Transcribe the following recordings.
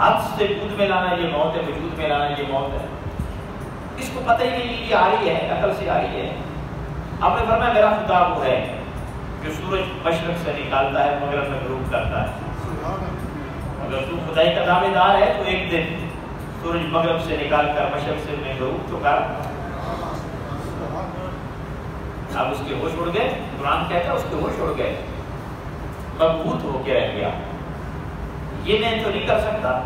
حد سے کود میں لانا یہ موت ہے، وجود میں لانا یہ موت ہے. اس کو پتہ ہی نہیں یہ آ رہی ہے، عقل سے آ رہی ہے. آپ نے فرمایا میرا خدا وہ ہے جو سورج مشرق سے نکالتا ہے مغرب میں غروب کرتا ہے. اگر تو خدائی کا دعوے دار ہے تو ایک دن سورج مغرب سے نکال کر مشرق سے میں غروب تو کر. اب اس کے ہوش اڑ گئے. قرآن کہتا ہے اس کے ہوش اڑ گئے، مبہوت ہو کے رہ گیا. یہ میں تو نہیں کر سکتا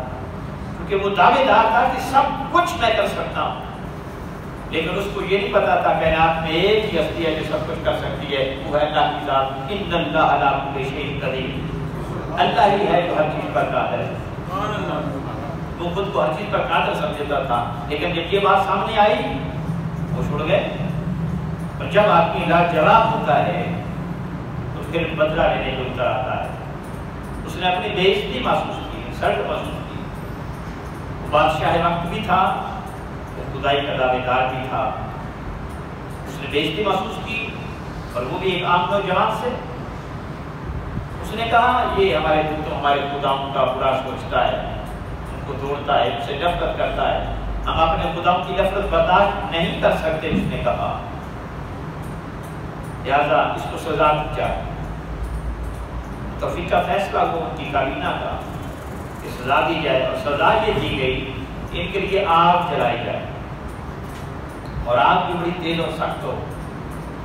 کیونکہ وہ دعوے دار تھا کہ سب کچھ میں کر سکتا ہوں، لیکن اس کو یہ نہیں پتا تھا کائنات میں ایک ہی ہستی ہے جو سب کچھ کر سکتی ہے، وہ ہے اللہ کی ذات. ان اللہ علی کل شیء قدیر. اللہ ہی ہے جو ہر چیز پر قادر ہے. وہ خود کو ہر چیز پر قادر سمجھتا تھا، لیکن جب یہ بات سامنے آئی وہ چھوڑ گئے. اور جب آدمی لاجواب ہوتا ہے تو پھر بدلہ لینے کو اتر آتا ہے. اس نے اپنی بے عزتی محسوس کی، سرد محسوس کی. وہ بادشاہ وقت بھی تھا، خدائی کا دعوے دار بھی تھا. اس نے بے عزتی محسوس کی، اور وہ بھی ایک عام نوجوان سے. اس نے کہا یہ ہمارے بتوں ہمارے خداؤں کا برا سوچتا ہے، ان کو توڑتا ہے، ان سے نفرت کرتا ہے، ہم اپنے خداؤں کی نفرت برداشت نہیں کر سکتے. اس نے کہا لہذا اس کو سزا دی جائے. توفیق کا فیصلہ ہو ان کی کابینہ کا کہ سزا دی جائے، اور سزا یہ دی گئی کہ ان کے لیے آگ جلائی جائے. اور آگ بھی بڑی تیز اور سخت ہو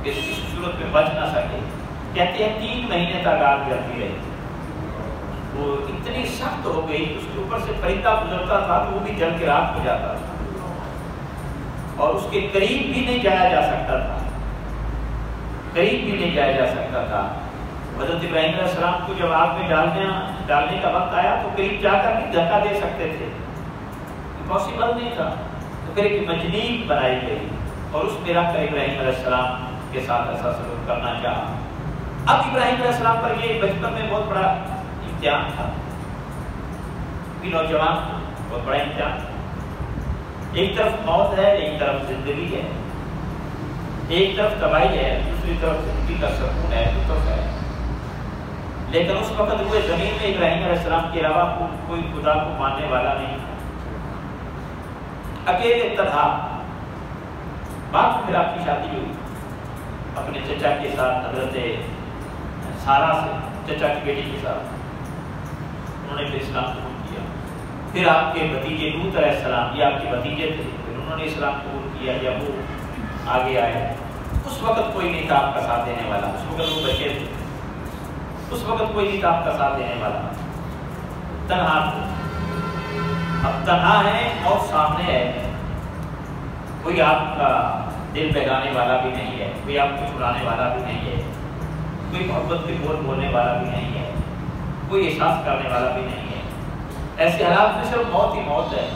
کہ اس کی صورت میں بچ نہ سکے. کہتے ہیں 3 مہینے تک آگ جلتی رہی. وہ اتنی سخت ہو گئی، اس کے اوپر سے فرشتہ گزرتا تھا تو وہ بھی جل کے راکھ ہو جاتا تھا، اور اس کے قریب بھی نہیں جایا جا سکتا تھا. قریب بھی نہیں جایا جا سکتا تھا. حضرت ابراہیم علیہ السلام کو جب آگ میں ڈالنے کا وقت آیا تو قریب جا کر بھی دھکا دے سکتے تھے، پاسبل نہیں تھا. تو پھر ایک مجنیب بنائی گئی، اور اس میں رکھ کر ابراہیم علیہ السلام کے ساتھ ایسا سلوک کرنا چاہا. اب ابراہیم علیہ السلام پر یہ بچپن میں بہت بڑا امتحان تھا. بھی نوجوان بہت بڑا امتحان. ایک طرف موت ہے، ایک طرف زندگی ہے. ایک طرف تباہی ہے، دوسری طرف زندگی کا سکون ہے، لطف ہے. لیکن اس وقت ہوئے زمین میں ابراہیم علیہ السلام کے علاوہ کوئی خدا کو ماننے والا نہیں. اکیلے تنہا. بعد میں پھر آپ کی شادی ہوئی اپنے چچا کے ساتھ، حضرت سارا سے، چچا کی بیٹی کے ساتھ. انہوں نے پھر اسلام قبول کیا. پھر آپ کے بھتیجے لوط علیہ السلام، یہ آپ کے بھتیجے تھے، پھر انہوں نے اسلام قبول کیا یا وہ آگے آئے. اس وقت کوئی نہیں تھا آپ کا ساتھ دینے والا. اس وقت وہ بچے تھے. اس وقت کوئی نہیں تھا آپ کا ساتھ دینے والا. تنہا تھے. اب تنہا ہے اور سامنے ہے کوئی آپ کا دل بہلانے والا بھی نہیں ہے، کوئی آپ کو چھڑانے والا بھی نہیں ہے، کوئی محبت کے بول بولنے والا بھی نہیں ہے، کوئی احساس کرنے والا بھی نہیں ہے. ایسے حالات میں صرف موت ہی موت ہے.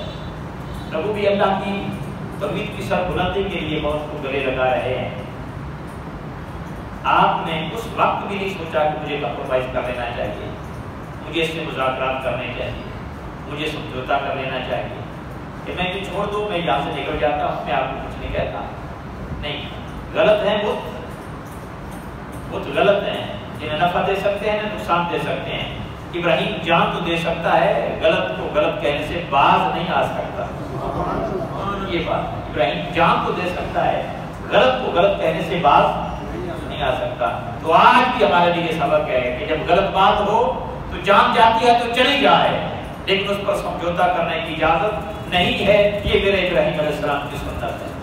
پربھو بھی اللہ کی توحید کی سر بلندی کے لیے موت کو گلے لگا رہے ہیں. آپ نے اس وقت بھی نہیں سوچا کہ مجھے کمپرومائز کر لینا چاہیے، مجھے اس سے مذاکرات کرنے چاہیے، مجھے سمجھوتا کر لینا چاہیے کہ میں بھی چھوڑ دوں، میں یہاں سے نکل جاتا ہوں، میں آپ کو کچھ نہیں کہتا. نہیں، غلط ہیں بت غلط ہیں. جنہیں نفع دے سکتے ہیں نہ نقصان دے سکتے ہیں. ابراہیم جان تو دے سکتا ہے، غلط کو غلط کہنے سے باز نہیں آ سکتا. یہ بات، ابراہیم جان تو دے سکتا ہے، غلط کو غلط کہنے سے باز نہیں آ سکتا. تو آج بھی ہمارے لیے سبق ہے کہ جب غلط بات ہو تو جان جاتی ہے تو چلی جائے، لیکن اس پر سمجھوتا کرنے کی اجازت نہیں ہے. یہ میرے ابراہیم علیہ السلام کی سنت ہے.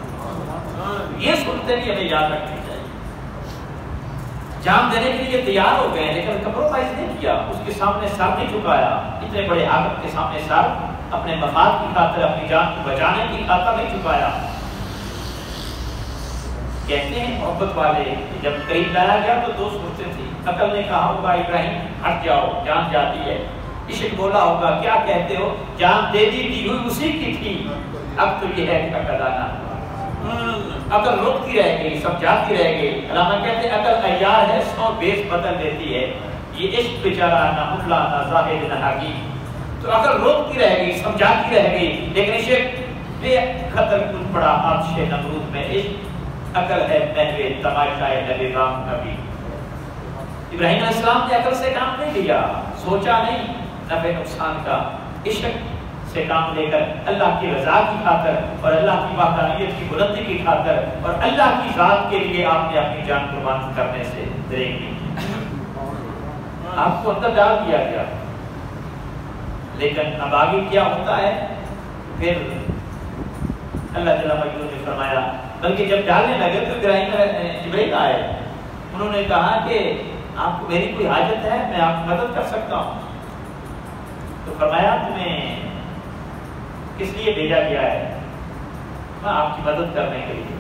یہ سنتے بھی ہمیں یاد رکھنی چاہیے. جان دینے کے لیے تیار ہو گئے لیکن کمپرومائز نہیں کیا. اس کے سامنے سر نہیں جھکایا. اتنے بڑے عاقب کے سامنے سر اپنے مفاد کی خاطر، اپنی جان کو بچانے کی خاطر نہیں جھکایا. کہتے ہیں محبت والے کہ جب قریب لایا گیا تو 2 صورتیں تھیں. عقل نے کہا ہوگا ابراہیم ہٹ جاؤ، جان جاتی ہے. عشق بولا ہوگا کیا کہتے ہو، جان دے دی ہوئی اسی کی تھی، اب تو یہ ہے کہ عقل آنا. عقل روکتی رہ گئی، سمجھاتی رہ گئی. علامہ کہتے ہیں عقل عیار ہے، 100 بیس بدل دیتی ہے. یہ عشق بیچارہ نہ ملا نہ زاہد نہ حقیق. تو عقل روکتی رہ گئی، سمجھاتی رہ گئی، لیکن عشق بے خطر کن پڑا آتش نمرود میں. عشق عقل ہے محو تماشائے نبی رام نبی. ابراہیم علیہ السلام نے عقل سے کام نہیں لیا، سوچا نہیں نفع نقصان کا. عشق سے کام لے کر اللہ کی رضا کی خاطر اور اللہ کی وحدانیت کی بلندی کی خاطر اور اللہ کی ذات کے لیے آپ نے اپنی جان قربان کرنے سے دریغ نہیں، آپ کو اندر ڈال دیا گیا۔ لیکن اب آگے کیا ہوتا ہے؟ پھر اللہ جل مجدہ نے فرمایا، بلکہ جب ڈالنے لگے تو جبرائیل آئے، انہوں نے کہا کہ آپ کو میری کوئی حاجت ہے، میں آپ کی مدد کر سکتا ہوں؟ تو فرمایا تمہیں کس لیے بھیجا گیا ہے؟ میں آپ کی مدد کرنے کے لیے۔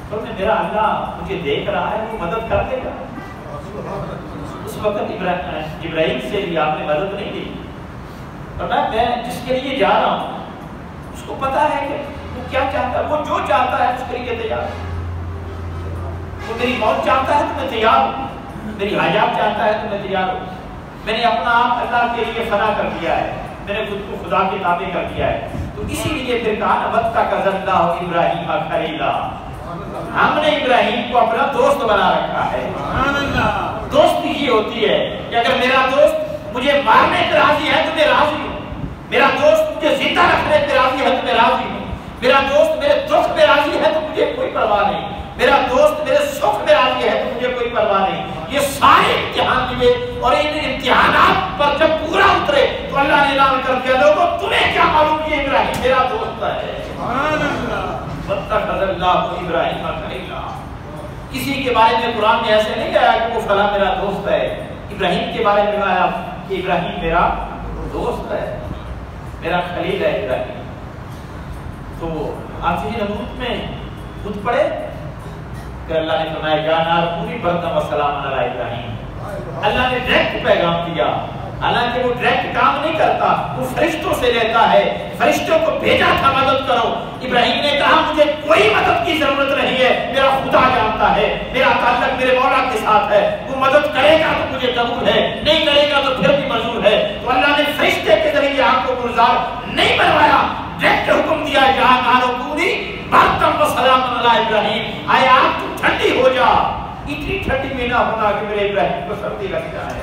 تو میرا اللہ مجھے دیکھ رہا ہے، وہ مدد کر دے گا۔ اس وقت جبرائیل سے بھی آپ نے مدد نہیں دی، اور میں جس کے لیے جا رہا ہوں اس کو پتا ہے کہ وہ کیا چاہتا ہے، وہ جو چاہتا ہے اس کے لیے تیار ہے۔ وہ میری موت چاہتا ہے تو میں تیار ہوں، میری حاجات چاہتا ہے تو میں تیار ہوں۔ میں نے اپنا آپ اللہ کے لیے فنا کر دیا ہے، میں نے خود کو خدا کے تابع کر دیا ہے۔ تو اسی لیے پھر کہا وَاتَّخَذَ اللَّهُ إِبْرَاهِيمَ خَلِيلًا، ہم نے ابراہیم کو اپنا دوست بنا رکھا ہے۔ دوستی یہ ہوتی ہے کہ اگر میرا دوست مجھے مارنے پہ راضی ہے تو میں راضی ہوں، میرا دوست مجھے زندہ رکھنے پہ راضی ہے تو میں راضی ہوں، میرا دوست میرے دکھ میں راضی ہے تو مجھے کوئی پرواہ نہیں، میرا دوست میرے سکھ میں راضی ہے تو مجھے کوئی پرواہ نہیں۔ یہ سارے امتحان ملے اور ان امتحانات پر جب پورا اترے تو اللہ نے اعلان کر دیا، لوگوں تمہیں کیا معلوم کہ ابراہیم میرا دوست ہے۔ وَاتَّخَذَ اللَّهُ إِبْرَاهِيمَ خَلِيلًا۔ کسی کے بارے میں قرآن میں ایسے نہیں کہا کہ وہ فلاں میرا دوست ہے، ابراہیم کے بارے میں آیا کہ ابراہیم میرا دوست ہے، میرا خلیل ہے ابراہیم۔ تو آخری نبوت میں خود پڑے کہ اللہ نے فرمایا یا نار کونی بردن و سلام علی ابراہیم۔ اللہ نے ڈائریکٹ پیغام دیا، حالانکہ وہ ڈائریکٹ کام نہیں کرتا، وہ فرشتوں سے لیتا ہے، فرشتوں کو بھیجا تھا مدد کرو۔ ابراہیم نے کہا مجھے کوئی مدد کی ضرورت نہیں ہے، میرا خدا جانتا ہے، میرا تعلق میرے مولا کے ساتھ ہے، وہ مدد کرے گا تو مجھے قبول ہے، نہیں کرے گا تو پھر بھی منظور ہے۔ تو اللہ نے فرشتے کے ذریعے آپ کو گلزار نہیں بنوایا، ڈائریکٹ حکم دیا جہاں نارو کونی بردن و سلام علی ابراہیم، آئے آپ تو ٹھنڈی ہو جا، اتنی ٹھنڈی بھی نہ ہونا کہ میرے ابراہیم کو سردی لگ جائے،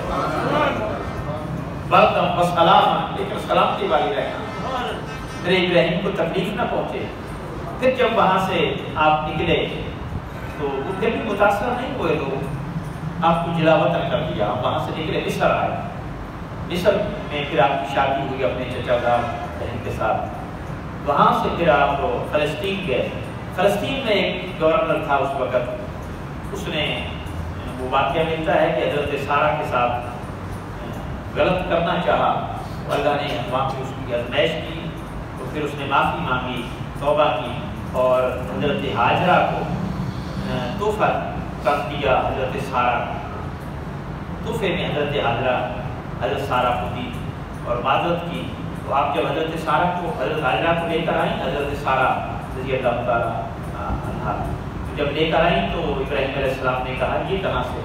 بردن و سلام، لیکن سلامتی والی رہنا، میرے ابراہیم کو تکلیف نہ پہنچے۔ پھر جب وہاں سے آپ نکلے تو وہ پھر بھی متاثر نہیں ہوئے، لوگ آپ کو جلا وطن کر دیا، آپ وہاں سے نکلے مصر آئے، مصر میں پھر آپ کی شادی ہوئی اپنے چچا زاد بہن کے ساتھ، وہاں سے پھر آپ فلسطین گئے۔ فلسطین میں ایک گورنر تھا اس وقت، اس نے وہ واقعہ ملتا ہے کہ حضرت سارہ کے ساتھ غلط کرنا چاہا، اللہ نے وہاں پہ اس کی آزمائش کی، تو پھر اس نے معافی مانگی، توبہ کی، اور حضرت ہاجرہ کو تحفہ کر دیا حضرت سارہ کو۔ تحفے میں حضرت ہاجرہ حضرت سارہ کو دی اور معذرت کی۔ تو آپ جب حضرت سارہ کو حضرت ہاجرہ کو لے کر آئیں، حضرت سارہ رضی اللہ تعالیٰ عنہا جب لے کر آئیں تو ابراہیم علیہ السلام نے کہا یہ کہاں سے؟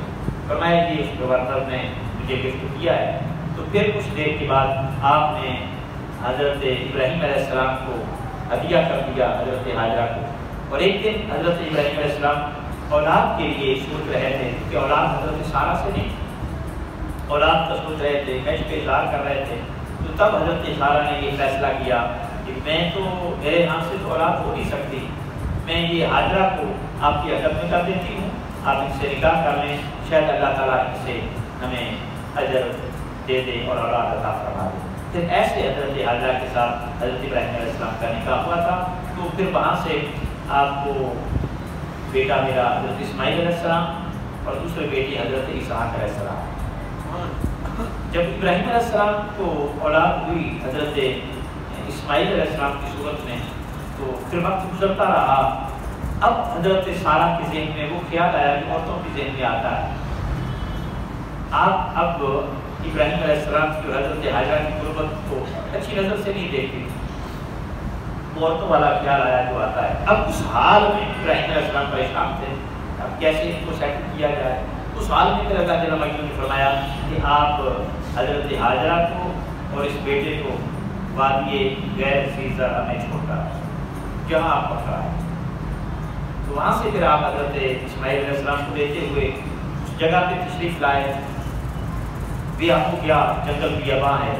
فرمایا کہ اس گورنر نے مجھے گفٹ کیا ہے۔ تو پھر کچھ دیر کے بعد آپ نے حضرت ابراہیم علیہ السلام کو ہدیہ کر دیا حضرت ہاجرہ کو۔ اور ایک دن حضرت ابراہیم علیہ السلام اولاد کے لیے سوچ رہے تھے کہ اولاد حضرت سارہ سے نہیں، اولاد کا سوچ رہے تھے، کیش پہ اظہار کر رہے تھے۔ تو تب حضرت سارہ نے یہ فیصلہ کیا کہ میں تو میرے ہاں سے تو اولاد ہو نہیں سکتی، میں یہ ہاجرہ کو آپ کی عزت میں کر دیتی ہوں، آپ ان سے نکاح کر لیں، شاید اللہ تعالیٰ ان سے ہمیں اجر دے دے اور اولاد عطا فرما دے۔ پھر ایسے حضرت ہاجرہ کے ساتھ حضرت ابراہیم علیہ السلام کا نکاح ہوا تھا۔ تو پھر وہاں سے آپ کو بیٹا میرا حضرت اسماعیل علیہ السلام اور دوسرے بیٹی حضرت اسحاق علیہ السلام۔ جب ابراہیم علیہ السلام کو اولاد ہوئی حضرت اسماعیل علیہ السلام کی صورت میں، تو پھر وقت گزرتا رہا، اب حضرت سارہ کے ذہن میں وہ خیال آیا کہ عورتوں کے ذہن میں آتا ہے، آپ اب ابراہیم علیہ السلام کی اور حضرت ہاجرہ کی قربت کو اچھی نظر سے نہیں دیکھتی، عورتوں والا خیال آیا جو آتا ہے۔ اب اس حال میں ابراہیم علیہ السلام پریشان تھے، اب کیسے ان کو سیٹل کیا جائے۔ اس حال میں پھر اللہ جل مجدہ نے فرمایا کہ آپ حضرت ہاجرہ کو اور اس بیٹے کو وادی غیر ذی زرع میں چھوڑ کر جہاں آپ پکڑا ہے، تو وہاں سے پھر آپ حضرت اسماعیل علیہ السلام کو لیتے ہوئے اس جگہ پہ تشریف لائے۔ بیاباں گیا، جنگل بیاباں ہے،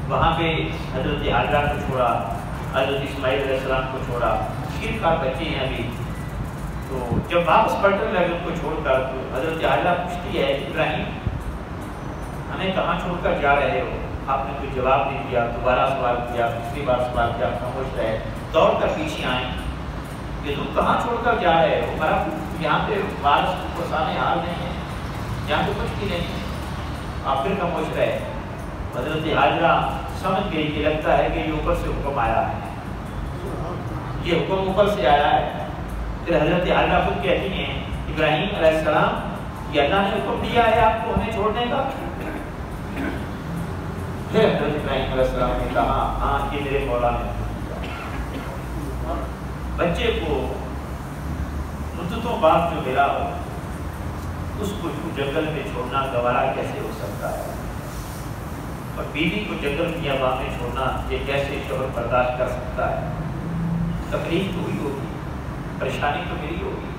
وہاں پہ حضرت حاجرہ کو چھوڑا، حضرت اسماعیل علیہ السلام کو چھوڑا، شیرخوار بچے ہیں ابھی. تو جب واپس پلٹنے لگے ان کو چھوڑ کر تو حضرت حاجرہ پوچھتی ہے ابراہیم ہمیں کہاں چھوڑ کر جا رہے ہو؟ آپ نے کوئی جواب نہیں دیا، دوبارہ سوال کیا، تیسری بار سوال کیا، خاموش رہے. دوڑ کر پیچھے آئیں کہ تم کہاں چھوڑ کر جا رہے ہو؟ میرا یہاں پہ وارث کو پرسانے حال نہیں ہے، یہاں پہ کچھ بھی نہیں ہے. آپ پھر خاموش رہے. حضرت حاجرہ سمجھ گئی کہ لگتا ہے کہ یہ اوپر سے حکم آیا ہے، یہ حکم اوپر سے آیا ہے. پھر حضرت حاجرہ خود کہتی ہیں ابراہیم علیہ السلام یہ اللہ نے حکم دیا ہے آپ کو ہمیں چھوڑنے کا؟ پھر حضرت ابراہیم علیہ السلام نے کہا ہاں یہ میرے مولا نے. بچے کو مدتوں بعد جو ملا ہو اس کو جنگل میں چھوڑنا گوارا کیسے ہو سکتا ہے؟ اور بیوی کو جنگل کی ہوا میں چھوڑنا یہ کیسے شوہر برداشت کر سکتا ہے؟ تکلیف تو ہوئی ہوگی، پریشانی تو ملی ہوگی،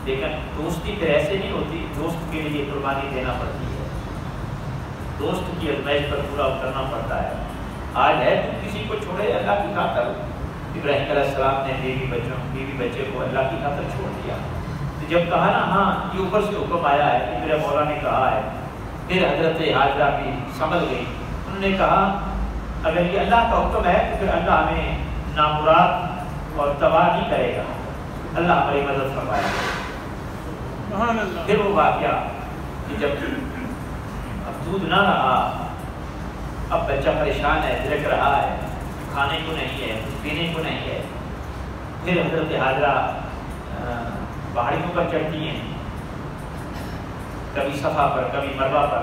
لیکن دوستی پھر ایسے نہیں ہوتی. دوست کے لیے قربانی دینا پڑتی ہے، دوست کی ازمائش پر پورا اترنا پڑتا ہے. آج ہے تم کسی کو چھوڑے اللہ کی خاطر. ابراہیم علیہ السلام نے بیوی بچے کو اللہ کی خاطر چھوڑ دیا. تو جب کہا نا ہاں یہ اوپر سے حکم آیا ہے کہ میرے مولا نے کہا ہے، پھر حضرت حاجرہ بھی سمجھ گئی. انہوں نے کہا اگر یہ اللہ کا حکم ہے تو پھر اللہ ہمیں نامراد اور تباہ نہیں کرے گا، اللہ ہماری مدد فرمائے گا. پھر وہ واقعہ کہ جب اب دودھ نہ رہا، اب بچہ پریشان ہے، دلک رہا ہے، کھانے کو نہیں ہے، پینے کو نہیں ہے. پھر حضرت حاجرہ پہاڑیوں پر چڑھتی ہیں، کبھی صفا پر کبھی مروہ پر،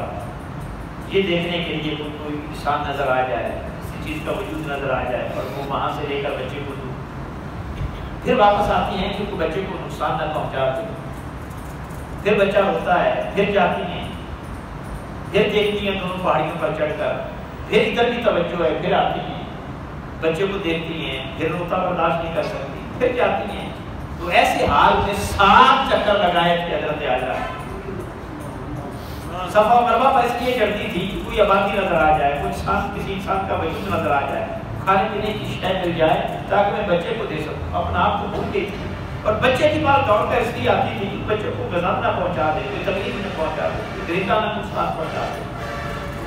یہ دیکھنے کے لیے کوئی انسان نظر آ جائے، کسی چیز کا وجود نظر آ جائے اور وہ وہاں سے لے کر بچے کو دوں. پھر واپس آتی ہیں کہ کوئی بچے کو نقصان نہ پہنچا دے. پھر بچہ روتا ہے، پھر جاتی ہیں، پھر دیکھتی ہیں دونوں پہاڑیوں پر چڑھ کر، پھر ادھر بھی توجہ ہے، پھر آتی ہیں بچے کو دیکھتی ہیں، پھر روتا برداشت نہیں کر سکتی، پھر جاتی ہیں. تو ایسے حال میں 7 چکر لگائے تھے حضرت حاجرہ. صفا و مروہ پر اس لیے چڑھتی تھی کہ کوئی آبادی نظر آ جائے، کوئی انسان کسی انسان کا وجود نظر آ جائے، کھانے پینے کی شے مل جائے تاکہ میں بچے کو دے سکوں. اپنا آپ کو بھول گئی تھی اور بچے کی بات دوڑ کر اس لیے آتی تھی کہ بچے کو غذا نہ پہنچا دے، کوئی تکلیف نہ پہنچا دے، کوئی گریتا نہ نقصان پہنچا دے.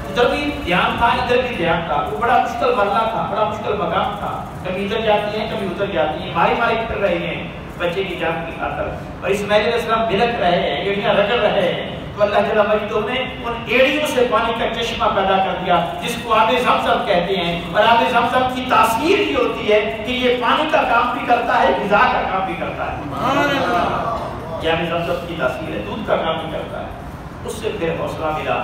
ادھر بھی دھیان تھا، ادھر بھی دھیان تھا. وہ بڑا مشکل مرحلہ تھا، بڑا مشکل مقام تھا. کبھی ادھر جاتی ہیں کبھی ادھر جاتی ہیں، ماری ماری پھر رہی ہیں بچے کی جان کی خاطر. اور اسماعیل علیہ السلام بلک رہے ہیں، ایڑیاں رگڑ رہے ہیں. تو اللہ جل مجدہ نے ان ایڑیوں سے پانی کا چشمہ پیدا کر دیا جس کو آب زمزم کہتے ہیں. اور آب زمزم کی تاثیر یہ ہوتی ہے کہ یہ پانی کا کام بھی کرتا ہے، غذا کا کام بھی کرتا ہے. یہ آب زمزم کی تاثیر ہے، دودھ کا کام بھی کرتا ہے. اس سے پھر حوصلہ ملا.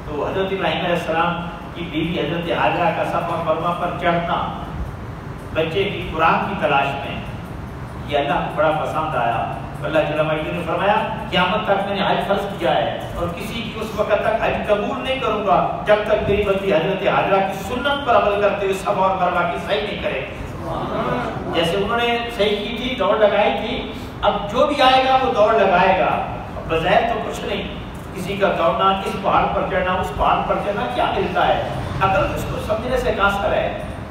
تو حضرت ابراہیم علیہ السلام کی بیوی حضرت حاجرہ کا صفا و مروہ پر چڑھنا بچے کی خوراک کی تلاش میں یہ اللہ کو بڑا پسند آیا. اللہ جل مجدہ نے فرمایا قیامت تک میں نے حج فرض کیا ہے اور کسی کی اس وقت تک حج قبول نہیں کروں گا جب تک میری بندی حضرت حاجرہ کی سنت پر عمل کرتے ہوئے صفا اور مروہ کی صحیح نہیں کرے. جیسے انہوں نے صحیح کی تھی، دوڑ لگائی تھی، اب جو بھی آئے گا وہ دوڑ لگائے گا. بظاہر تو کچھ نہیں، کسی کا دوڑنا، اس پہاڑ پر چڑھنا، اس پہاڑ پر چڑھنا کیا ملتا ہے؟ اگر اس کو سمجھنے سے قاصر ہے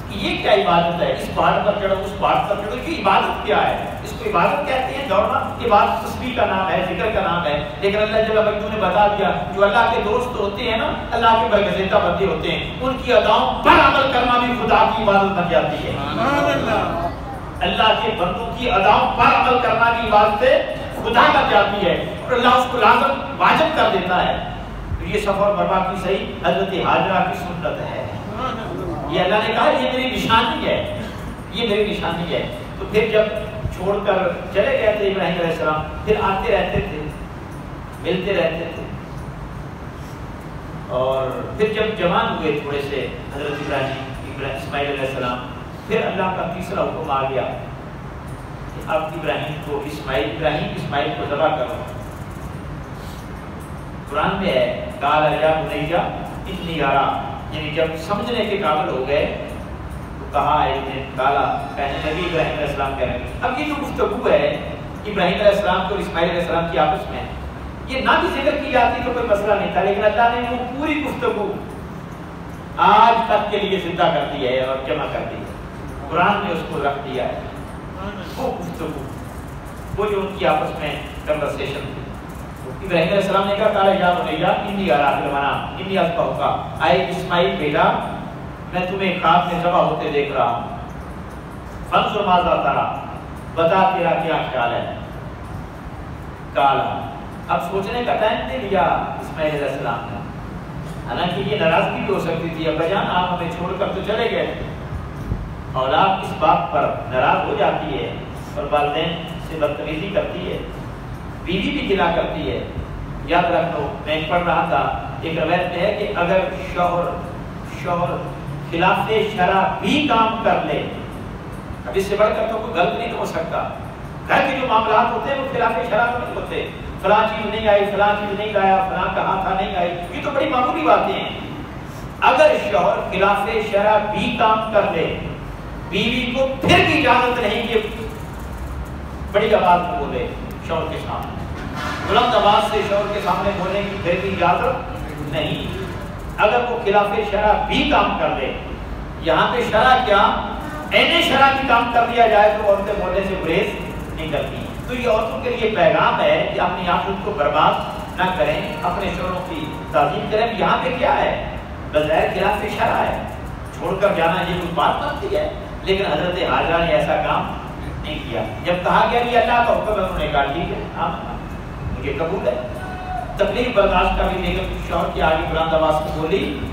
کہ یہ کیا عبادت ہے، اس پہاڑ پر چڑھو اس پہاڑ پر چڑھو، یہ عبادت کیا ہے؟ اس کو عبادت کہتے ہیں دوڑنا. عبادت تسبیح کا نام ہے، ذکر کا نام ہے. لیکن اللہ جل مجدہ نے بتا دیا جو اللہ کے دوست ہوتے ہیں نا، اللہ کے برگزیدہ بندے ہوتے ہیں، ان کی اداؤں پر عمل کرنا بھی خدا کی عبادت بن جاتی ہے. اللہ کے بندوں کی اداؤں پر عمل کرنا بھی عبادت خدا بن جاتی ہے اور اللہ اس کو لازم واجب کر دیتا ہے. یہ صفا اور مروہ کی صحیح حضرت حاجرہ کی سنت ہے. یہ اللہ نے کہا یہ میری نشانی ہے، یہ میری نشانی ہے. تو پھر جب چھوڑ کر چلے گئے تھے ابراہیم علیہ السلام، پھر آتے رہتے تھے، ملتے رہتے تھے. اور پھر جب جوان ہوئے تھوڑے سے حضرت اسماعیل علیہ السلام، پھر اللہ کا تیسرا حکم آ گیا کہ اب ابراہیم کو اسماعیل کو ذبح کرو. قرآن میں ہے قال یا بنی انی ارا، یعنی جب سمجھنے کے قابل ہو گئے تو کہا ایک دن کالا، کہنے لگی ابراہیم علیہ السلام کہنے لگے. اب یہ جو گفتگو ہے ابراہیم علیہ السلام کو اسماعیل علیہ السلام کی آپس میں، یہ نہ بھی ذکر کی جاتی تو کوئی مسئلہ نہیں تھا، لیکن اللہ نے وہ پوری گفتگو آج تک کے لیے زندہ کرتی ہے اور جمع کرتی ہے. قرآن نے اس کو رکھ دیا ہے. وہ گفتگو وہ جو ان کی آپس میں کنورسیشن تھی. ابراہیم علیہ السلام نے کہا قال یا بنی انی اری فی المنام انی اذبحک، اے اسماعیل بیٹا میں تمہیں خواب میں ذبح ہوتے دیکھ رہا ہوں. فانظر ماذا تری، بتا تیرا کیا خیال ہے. کالا، اب سوچنے کا ٹائم دے دیا اسماعیل علیہ السلام نے. حالانکہ یہ ناراضگی بھی ہو سکتی تھی، ابا جان آپ ہمیں چھوڑ کر تو چلے گئے. اولاد اس بات پر ناراض ہو جاتی ہے اور والدین سے بدتمیزی کرتی ہے، بیوی بھی گلا کرتی ہے. یاد رکھ لو، میں پڑھ رہا تھا ایک روایت میں ہے کہ اگر شوہر خلاف شرع بھی کام کر لے، اب اس سے بڑھ کر تو کوئی غلط نہیں ہو سکتا. گھر کے جو معاملات ہوتے ہیں وہ خلاف شرع تو نہیں ہوتے. فلاں چیز نہیں آئی، فلاں چیز نہیں لایا، فلاں کہاں تھا نہیں آئی، یہ تو بڑی معمولی باتیں ہیں. اگر شوہر خلاف شرع بھی کام کر لے، بیوی کو پھر بھی اجازت نہیں کہ بڑی آواز میں بولے شوہر کے سامنے، بلند آواز سے شوہر کے سامنے بولنے کی پھر بھی اجازت نہیں. اگر وہ خلاف شرع بھی کام کر لے، یہاں پہ شرع کیا این شرع کی کام کر دیا جائے تو عورتیں بولنے سے گریز نہیں کرتی. تو یہ عورتوں کے لیے پیغام ہے کہ اپنی آخرت کو برباد نہ کریں، اپنے شوہروں کی تعظیم کریں. یہاں پہ کیا ہے؟ بظاہر خلاف شرع ہے، چھوڑ کر جانا یہ کوئی بات بنتی ہے، لیکن حضرت حاجرہ نے ایسا کام نہیں کیا. جب کہا گیا کہ اللہ کا حکم ہے، انہوں نے کہا ٹھیک ہے، ہاں مجھے قبول ہے. تکلیف برداشت کا بھی لیکن شوہر کی آگے بلند آواز سے بولی نہیں.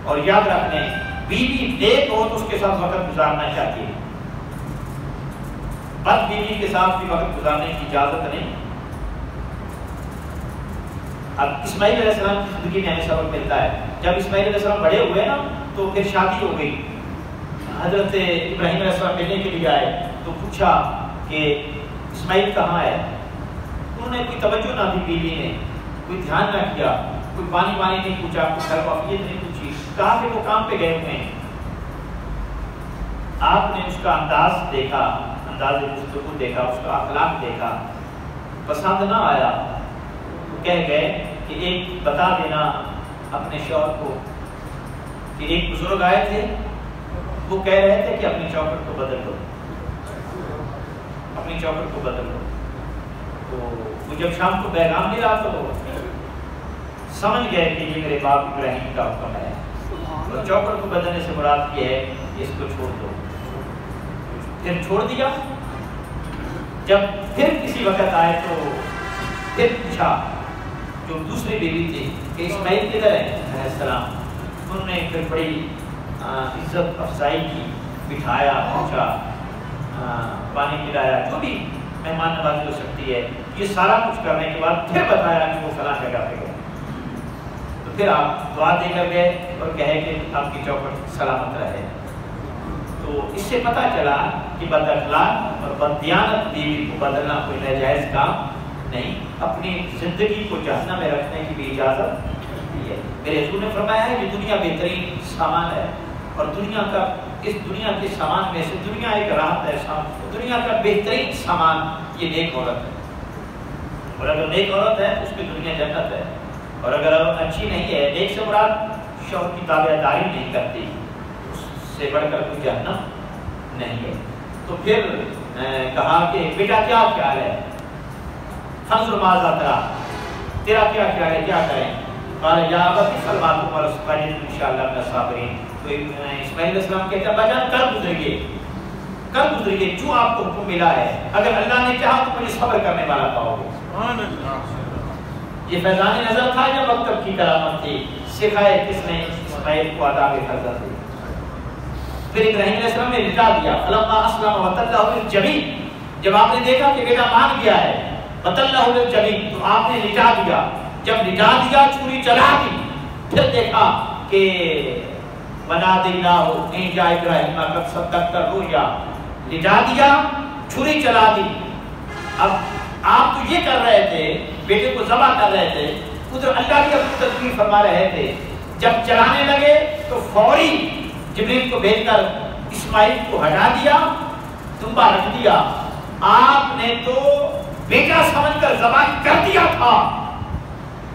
اور یاد رکھنے بیوی نیک ہو تو اس کے ساتھ وقت گزارنا چاہیے، بد بیوی کے ساتھ بھی وقت گزارنے کی اجازت نہیں. اب اسماعیل علیہ السلام کی زندگی میں ہمیں سبق ملتا ہے. جب اسماعیل علیہ السلام بڑے ہوئے نا تو پھر شادی ہو گئی. حضرت ابراہیم علیہ السلام ملنے کے لیے آئے تو پوچھا کہ اسماعیل کہاں ہے. انہوں نے کوئی توجہ نہ دی، بیوی نے کوئی دھیان نہ کیا، کوئی پانی نہیں پوچھا، کوئی گھر وافیت نہیں پوچھی. کہا کہ وہ کام پہ گئے ہوئے ہیں. آپ نے اس کا انداز دیکھا، انداز گفتگو دیکھا، اس کا اخلاق دیکھا، پسند نہ آیا. کہہ گئے کہ ایک بتا دینا اپنے شوہر کو کہ ایک بزرگ آئے تھے، وہ کہہ رہے تھے کہ اپنی چوکھٹ کو بدل دو، اپنی چوکھٹ کو بدل دو. تو وہ جب شام کو پیغام ملا تو سمجھ گئے کہ یہ میرے باپ ابراہیم کا حکم ہے. اور چوکھٹ کو بدلنے سے مراد یہ ہے کہ اس کو چھوڑ دو. پھر چھوڑ دیا. جب پھر کسی وقت آئے تو پھر پوچھا جو دوسری بیوی تھی کہ اسماعیل کدھر ہے علیہ السلام. انہوں نے پھر بڑی عزت افزائی کی، بٹھایا، پوچھا، پانی پلایا، جو بھی مہمان نوازی ہو سکتی ہے. یہ سارا کچھ کرنے کے بعد پھر بتایا کہ وہ فلاں جگہ پہ گئے. تو پھر آپ دعا دے کر گئے اور کہے کہ آپ کی چوکھٹ سلامت رہے. تو اس سے پتہ چلا کہ بد اخلاق اور بددیانت بیوی کو بدلنا کوئی ناجائز کام نہیں. اپنی زندگی کو جہنم میں رکھنے کی بھی اجازت دی ہے. میرے حضور نے فرمایا ہے کہ دنیا بہترین سامان ہے، اور دنیا کا اس دنیا کے سامان میں سے دنیا ایک راحت ہے. دنیا کا بہترین سامان یہ نیک عورت ہے. اور اگر نیک عورت ہے اس کی دنیا جنت ہے. اور اگر اچھی نہیں ہے، نیک سے مراد شوہر کی تابعداری نہیں کرتی، اس سے بڑھ کر کوئی جہنم نہیں ہے. تو پھر کہا کہ بیٹا کیا خیال ہے؟ فانظر ماذا تری، تیرا کیا خیال ہے، کیا کریں؟ قال یا ابت افعل ما تؤمر ستجدنی انشاءاللہ من الصابرین. تو اسماعیل علیہ السلام کہتے ہیں بجان کر گزریے جو آپ کو حکم ملا ہے. اگر اللہ نے چاہا تو مجھے صبر کرنے والا پاؤ گے. یہ فیضان نظر تھا یا مکتب کی کرامت تھی؟ سکھائے کس نے؟ اسماعیل کو آداب حضرت. پھر ابراہیم علیہ السلام نے لٹا دیا. فلما اسلم وتلہ للجبین، جب آپ نے دیکھا کہ بیٹا مان گیا ہے، وتلہ للجبین، تو آپ نے لٹا دیا. جب لٹا دیا چھری چلا دی. پھر دیکھا کہ ونادیناہ ان جاء ابراہیم قد صدقت الرؤیا. لٹا دیا، چھری چلا دی. اب آپ تو یہ کر رہے تھے، بیٹے کو ذبح کر رہے تھے، ادھر اللہ کی اپنی تدبیر فرما رہے تھے. جب چلانے لگے تو فوری جبریل کو بھیج کر اسماعیل کو ہٹا دیا، تنبا رکھ دیا. آپ نے تو بیٹا سمجھ کر ذبح کر دیا تھا،